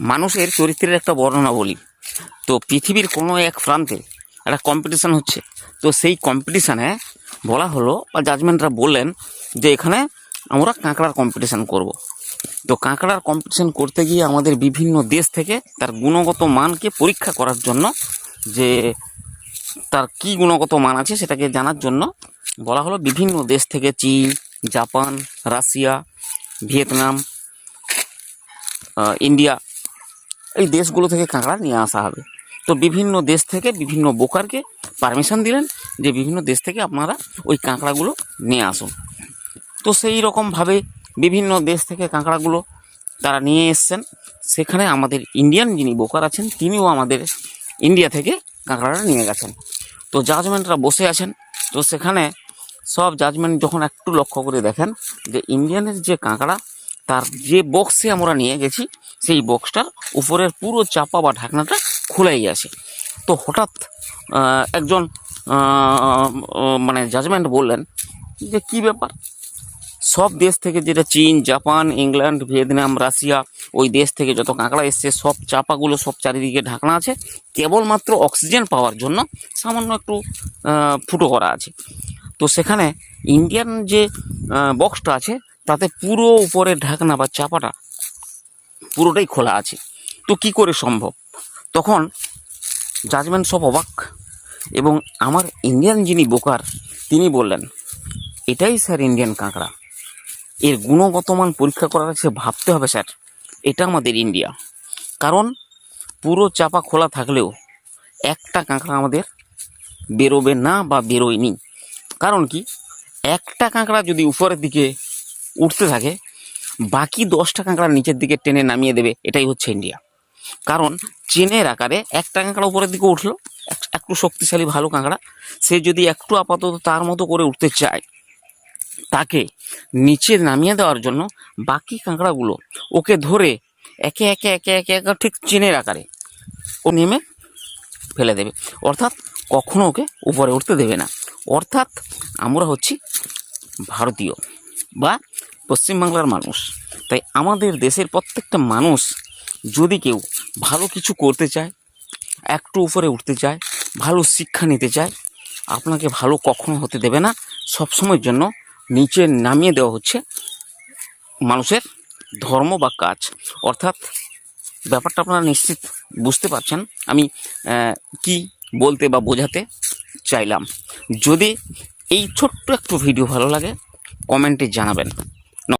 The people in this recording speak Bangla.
মানুষের চরিত্রের একটা বর্ণনা বলি। তো পৃথিবীর কোনো এক প্রান্তে একটা কম্পিটিশান হচ্ছে। তো সেই কম্পিটিশানে বলা হলো বা জাজমেন্টরা বললেন যে এখানে আমরা কাঁকড়ার কম্পিটিশান করব। তো কাঁকড়ার কম্পিটিশান করতে গিয়ে আমাদের বিভিন্ন দেশ থেকে তার গুণগত মানকে পরীক্ষা করার জন্য, যে তার কি গুণগত মান আছে সেটাকে জানার জন্য বলা হলো বিভিন্ন দেশ থেকে চীন, জাপান, রাশিয়া, ভিয়েতনাম, ইন্ডিয়া, এই দেশগুলো থেকে কাঁকড়া নিয়ে আসা হবে। তো বিভিন্ন দেশ থেকে বিভিন্ন ব্রোকারকে পারমিশন দিলেন যে বিভিন্ন দেশ থেকে আপনারা ওই কাঁকড়াগুলো নিয়ে আসুন। তো সেই রকমভাবে বিভিন্ন দেশ থেকে কাঁকড়াগুলো তারা নিয়ে এসছেন। সেখানে আমাদের ইন্ডিয়ান যিনি ব্রোকার আছেন তিনিও আমাদের ইন্ডিয়া থেকে কাঁকড়াটা নিয়ে গেছেন। তো জাজমেন্টরা বসে আছেন। তো সেখানে সব জাজমেন্ট যখন একটু লক্ষ্য করে দেখেন যে ইন্ডিয়ানের যে কাঁকড়া, তার যে বক্সে আমরা নিয়ে গেছি সেই বক্সটার উপরের পুরো চাপা বা ঢাকনাটা খুলেই আছে। তো হঠাৎ একজন মানে জাজমেন্ট বললেন যে কি ব্যাপার, সব দেশ থেকে যেটা চীন, জাপান, ইংল্যান্ড, ভিয়েতনাম, রাশিয়া, ওই দেশ থেকে যত কাঁকড়া এসছে সব চাপাগুলো সব চারিদিকে ঢাকনা আছে, কেবলমাত্র অক্সিজেন পাওয়ার জন্য সামান্য একটু ফুটো করা আছে। তো সেখানে ইন্ডিয়ান যে বক্সটা আছে তাতে পুরো উপরের ঢাকনা বা চাপাটা পুরোটাই খোলা আছে। তো কি করে সম্ভব? তখন জাজমেন্ট সব অবাক, এবং আমার ইন্ডিয়ান যিনি ব্রোকার তিনি বললেন, এটাই স্যার ইন্ডিয়ান কাঁকড়া, এর গুণগত মান পরীক্ষা করার কাছে ভাবতে হবে স্যার, এটা আমাদের ইন্ডিয়া। কারণ পুরো চাপা খোলা থাকলেও একটা কাঁকড়া আমাদের বেরোবে না বা বেরোয়নি। কারণ কি, একটা কাঁকড়া যদি উপরের দিকে উঠতে থাকে বাকি 10টা কাঁকড়া নিচের দিকে টেনে নামিয়ে দেবে, এটাই হচ্ছে ইন্ডিয়া। কারণ চেনের আকারে একটা কাঁকড়া উপরের দিকে উঠলো, একটু শক্তিশালী ভালো কাঁকড়া, সে যদি একটু আপাতত তার মতো করে উঠতে চায়, তাকে নিচে নামিয়ে দেওয়ার জন্য বাকি কাঁকড়াগুলো ওকে ধরে একে একে একে একে একে ঠিক চেনের আকারে ও নেমে ফেলে দেবে, অর্থাৎ কখনো ওকে উপরে উঠতে দেবে না। অর্থাৎ আমরা হচ্ছি ভারতীয় বা পশ্চিমবাংলার মানুষ। তাই আমাদের দেশের প্রত্যেকটা মানুষ যদি কেউ ভালো কিছু করতে চায়, একটু উপরে উঠতে চায়, ভালো শিক্ষা নিতে চায়, আপনাকে ভালো কখনো হতে দেবে না। সবসময়ের জন্য নিচে নামিয়ে দেওয়া হচ্ছে মানুষের ধর্ম বা কাজ। অর্থাৎ ব্যাপারটা আপনারা নিশ্চিত বুঝতে পারছেন আমি কি বলতে বা বোঝাতে চাইলাম। যদি এই ছোট্ট একটু ভিডিও ভালো লাগে কমেন্টে জানাবেন।